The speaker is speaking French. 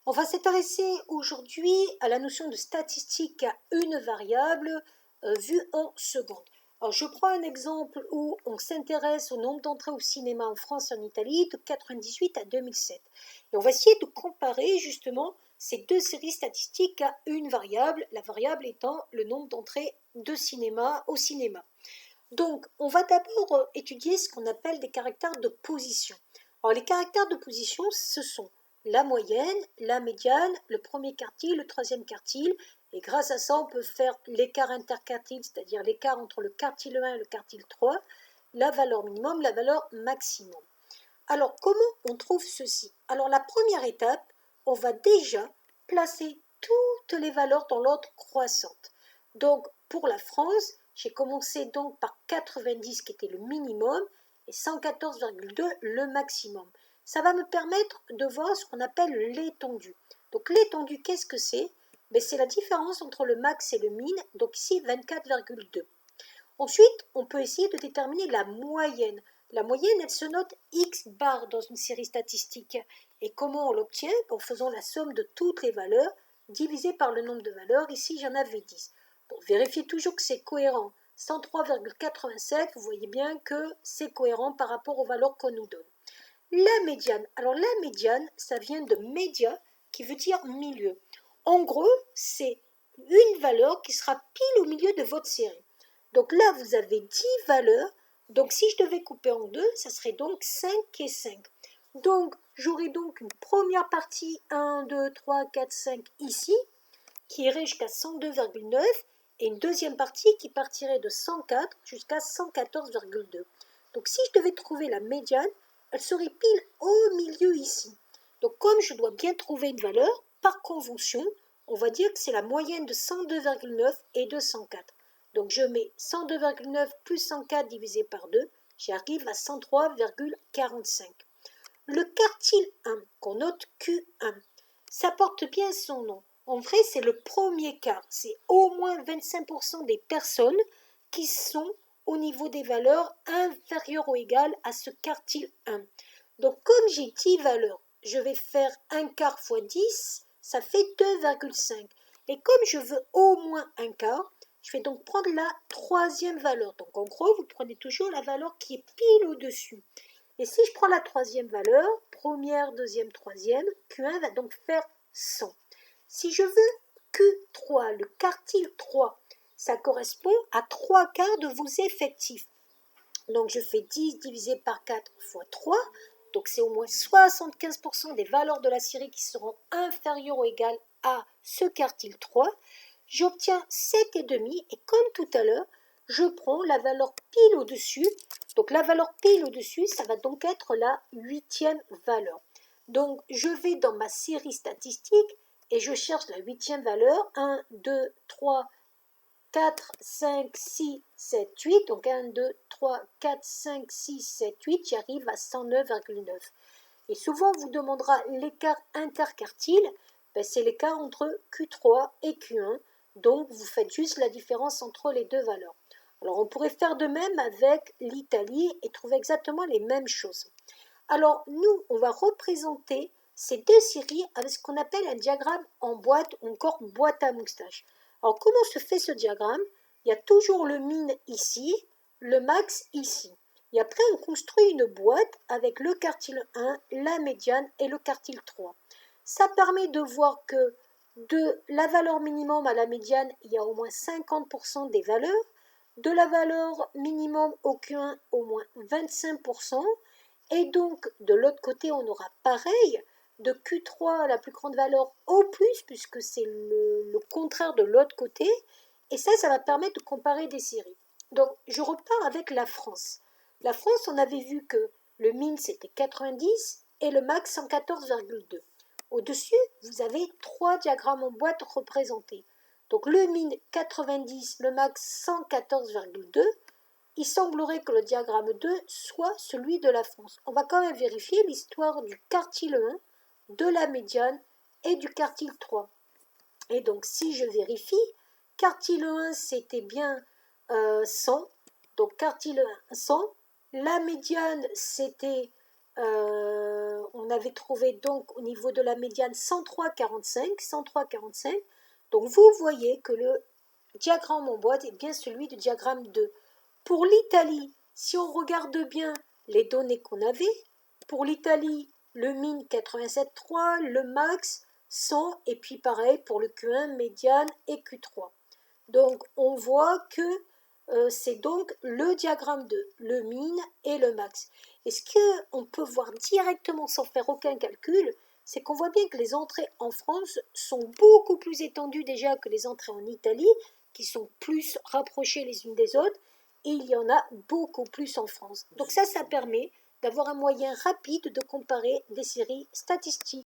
On va s'intéresser aujourd'hui à la notion de statistique à une variable vue en secondes. Alors, je prends un exemple où on s'intéresse au nombre d'entrées au cinéma en France et en Italie de 1998 à 2007. Et on va essayer de comparer justement ces deux séries statistiques à une variable, la variable étant le nombre d'entrées de cinéma au cinéma. Donc, on va d'abord étudier ce qu'on appelle des caractères de position. Alors, les caractères de position, ce sont la moyenne, la médiane, le premier quartile, le troisième quartile, et grâce à ça, on peut faire l'écart interquartile, c'est-à-dire l'écart entre le quartile 1 et le quartile 3, la valeur minimum, la valeur maximum. Alors, comment on trouve ceci? Alors, la première étape, on va déjà placer toutes les valeurs dans l'ordre croissante. Donc, pour la France, j'ai commencé donc par 90 qui était le minimum et 114,2 le maximum. Ça va me permettre de voir ce qu'on appelle l'étendue. Donc, l'étendue, qu'est-ce que c'est? C'est la différence entre le max et le min, donc ici 24,2. Ensuite, on peut essayer de déterminer la moyenne. La moyenne, elle se note X bar dans une série statistique. Et comment on l'obtient? En faisant la somme de toutes les valeurs divisée par le nombre de valeurs. Ici, j'en avais 10. Donc, vérifiez toujours que c'est cohérent. 103,87, vous voyez bien que c'est cohérent par rapport aux valeurs qu'on nous donne. La médiane. Alors, la médiane, ça vient de média, qui veut dire milieu. En gros, c'est une valeur qui sera pile au milieu de votre série. Donc là, vous avez 10 valeurs. Donc si je devais couper en deux, ça serait donc 5 et 5. Donc j'aurai donc une première partie 1, 2, 3, 4, 5 ici, qui irait jusqu'à 102,9 et une deuxième partie qui partirait de 104 jusqu'à 114,2. Donc si je devais trouver la médiane, elle serait pile au milieu ici. Donc comme je dois bien trouver une valeur, par convention, on va dire que c'est la moyenne de 102,9 et de 104. Donc je mets 102,9 plus 104 divisé par 2, j'arrive à 103,45. Le quartile 1, qu'on note Q1, ça porte bien son nom. En vrai, c'est le premier quart. C'est au moins 25% des personnes qui sont au niveau des valeurs inférieures ou égales à ce quartile 1. Donc comme j'ai 10 valeurs, je vais faire un quart fois 10, ça fait 2,5. Et comme je veux au moins un quart, je vais donc prendre la troisième valeur. Donc en gros, vous prenez toujours la valeur qui est pile au-dessus. Et si je prends la troisième valeur, première, deuxième, troisième, Q1 va donc faire 100. Si je veux Q3, le quartile 3, ça correspond à 3 quarts de vos effectifs. Donc je fais 10 divisé par 4 fois 3, donc c'est au moins 75% des valeurs de la série qui seront inférieures ou égales à ce quartile 3. J'obtiens 7,5 et comme tout à l'heure, je prends la valeur pile au-dessus. Donc la valeur pile au-dessus, ça va donc être la huitième valeur. Donc je vais dans ma série statistique et je cherche la huitième valeur. 1, 2, 3, 4, 5, 6, 7, 8. Donc 1, 2, 3, 4, 5, 6, 7, 8. J'arrive à 109,9. Et souvent, on vous demandera l'écart interquartile. C'est l'écart entre Q3 et Q1. Donc, vous faites juste la différence entre les deux valeurs. Alors, on pourrait faire de même avec l'Italie et trouver exactement les mêmes choses. Alors, nous, on va représenter ces deux séries avec ce qu'on appelle un diagramme en boîte ou encore boîte à moustache. Alors, comment se fait ce diagramme? Il y a toujours le min ici, le max ici. Et après, on construit une boîte avec le quartile 1, la médiane et le quartile 3. Ça permet de voir que de la valeur minimum à la médiane, il y a au moins 50% des valeurs. De la valeur minimum au Q1, au moins 25%. Et donc, de l'autre côté, on aura pareil, de Q3 la plus grande valeur au plus, puisque c'est le contraire de l'autre côté. Et ça va permettre de comparer des séries. Donc, je repars avec la France. La France, on avait vu que le min, c'était 90 et le max, 114,2. Au-dessus, vous avez trois diagrammes en boîte représentés. Donc, le min, 90, le max, 114,2. Il semblerait que le diagramme 2 soit celui de la France. On va quand même vérifier l'histoire du quartile 1, de la médiane et du quartile 3. Et donc, si je vérifie, quartile 1, c'était bien 100. Donc, quartile 1, 100. La médiane, c'était on avait trouvé donc au niveau de la médiane 103,45. Donc vous voyez que le diagramme en boîte est bien celui du diagramme 2. Pour l'Italie, si on regarde bien les données qu'on avait, pour l'Italie, le min 87,3, le max 100, et puis pareil pour le Q1, médiane et Q3. Donc on voit que c'est donc le diagramme 2, le min et le max. Et ce qu'on peut voir directement sans faire aucun calcul, c'est qu'on voit bien que les entrées en France sont beaucoup plus étendues déjà que les entrées en Italie, qui sont plus rapprochées les unes des autres, et il y en a beaucoup plus en France. Donc ça permet d'avoir un moyen rapide de comparer des séries statistiques.